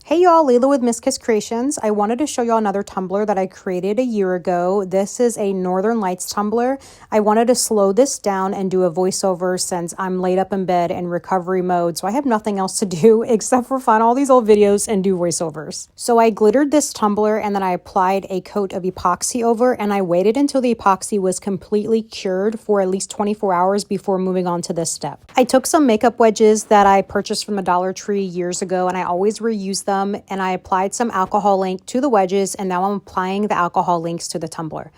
Hey y'all, Layla with mskisskreations. I wanted to show y'all another tumbler that I created a year ago. This is a Northern Lights tumbler. I wanted to slow this down and do a voiceover since I'm laid up in bed in recovery mode, so I have nothing else to do except for find all these old videos and do voiceovers. So I glittered this tumbler and then I applied a coat of epoxy over, and I waited until the epoxy was completely cured for at least 24 hours before moving on to this step. I took some makeup wedges that I purchased from the Dollar Tree years ago, and I always reuse them, and I applied some alcohol ink to the wedges, and now I'm applying the alcohol inks to the tumbler.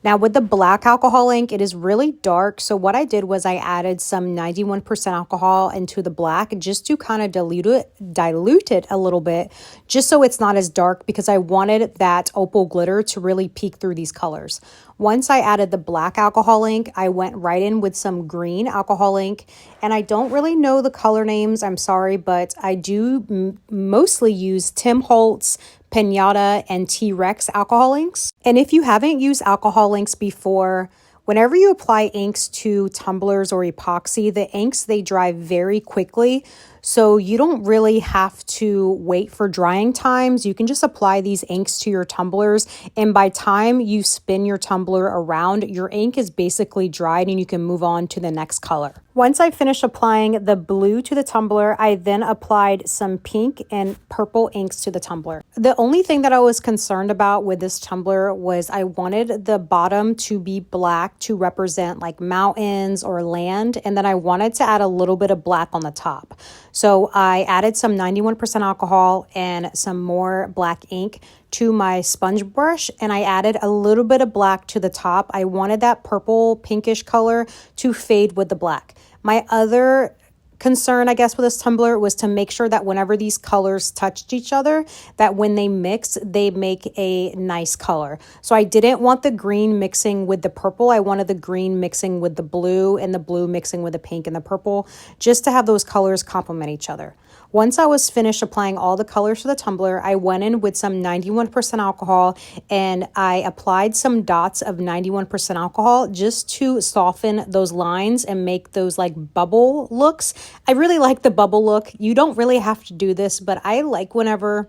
Now with the black alcohol ink, it is really dark, so what I did was I added some 91% alcohol into the black just to kind of dilute it a little bit, just so it's not as dark, because I wanted that opal glitter to really peek through these colors. Once I added the black alcohol ink, I went right in with some green alcohol ink, and I don't really know the color names, I'm sorry, but I do mostly use Tim Holtz, Pinata, and TRex alcohol inks. And if you haven't used alcohol inks before, whenever you apply inks to tumblers or epoxy, the inks, they dry very quickly. So you don't really have to wait for drying times. You can just apply these inks to your tumblers, and by time you spin your tumbler around, your ink is basically dried and you can move on to the next color. Once I finished applying the blue to the tumbler, I then applied some pink and purple inks to the tumbler. The only thing that I was concerned about with this tumbler was I wanted the bottom to be black to represent like mountains or land, and then I wanted to add a little bit of black on the top. So I added some 91% alcohol and some more black ink to my sponge brush, and I added a little bit of black to the top. I wanted that purple pinkish color to fade with the black. My other concern, I guess, with this tumbler was to make sure that whenever these colors touched each other, that when they mix, they make a nice color. So I didn't want the green mixing with the purple. I wanted the green mixing with the blue and the blue mixing with the pink and the purple, just to have those colors complement each other. Once I was finished applying all the colors to the tumbler, I went in with some 91% alcohol and I applied some dots of 91% alcohol just to soften those lines and make those like bubble looks. I really like the bubble look. You don't really have to do this, but I like whenever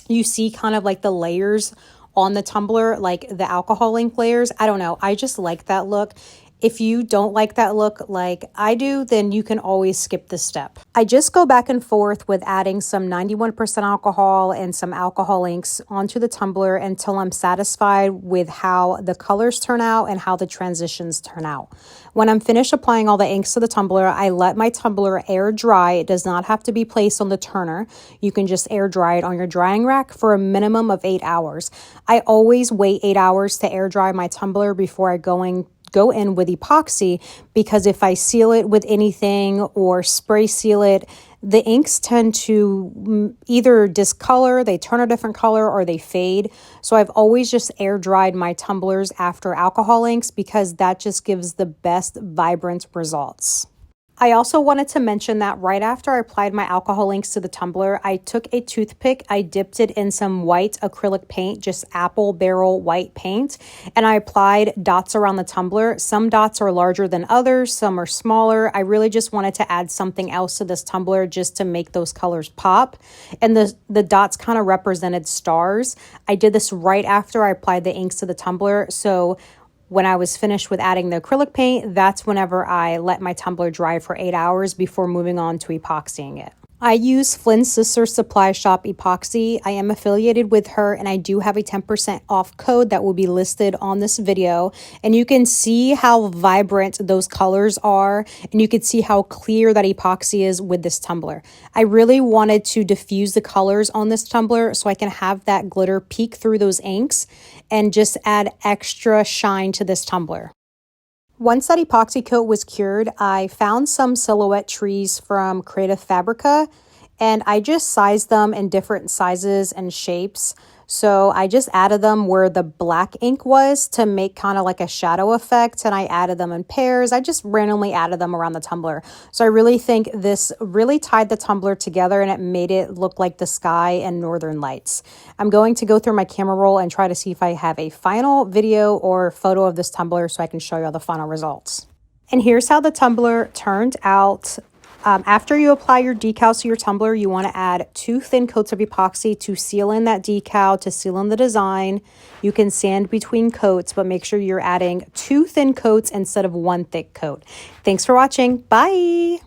you see kind of like the layers on the tumbler, like the alcohol ink layers. I don't know. I just like that look. If you don't like that look like I do, then you can always skip this step. I just go back and forth with adding some 91% alcohol and some alcohol inks onto the tumbler until I'm satisfied with how the colors turn out and how the transitions turn out. When I'm finished applying all the inks to the tumbler, I let my tumbler air dry. It does not have to be placed on the turner. You can just air dry it on your drying rack for a minimum of 8 hours. I always wait 8 hours to air dry my tumbler before I go in with epoxy, because if I seal it with anything or spray seal it, the inks tend to either discolor, they turn a different color, or they fade. So I've always just air dried my tumblers after alcohol inks because that just gives the best vibrant results. I also wanted to mention that right after I applied my alcohol inks to the tumbler, I took a toothpick, I dipped it in some white acrylic paint, just apple barrel white paint, and I applied dots around the tumbler. Some dots are larger than others, some are smaller. I really just wanted to add something else to this tumbler just to make those colors pop, and the dots kind of represented stars. I did this right after I applied the inks to the tumbler, so when I was finished with adding the acrylic paint, that's whenever I let my tumbler dry for 8 hours before moving on to epoxying it. I use Flynn's Sister Supply Shop epoxy. I am affiliated with her, and I do have a 10% off code that will be listed on this video. And you can see how vibrant those colors are, and you can see how clear that epoxy is with this tumbler. I really wanted to diffuse the colors on this tumbler so I can have that glitter peek through those inks and just add extra shine to this tumbler. Once that epoxy coat was cured, I found some silhouette trees from Creative Fabrica, and I just sized them in different sizes and shapes. So I just added them where the black ink was to make kind of like a shadow effect, and I added them in pairs. I just randomly added them around the tumbler. So I really think this really tied the tumbler together, and it made it look like the sky and northern lights. I'm going to go through my camera roll and try to see if I have a final video or photo of this tumbler so I can show you all the final results. And here's how the tumbler turned out After you apply your decals to your tumbler, you want to add 2 thin coats of epoxy to seal in that decal, to seal in the design. You can sand between coats, but make sure you're adding 2 thin coats instead of 1 thick coat. Thanks for watching. Bye!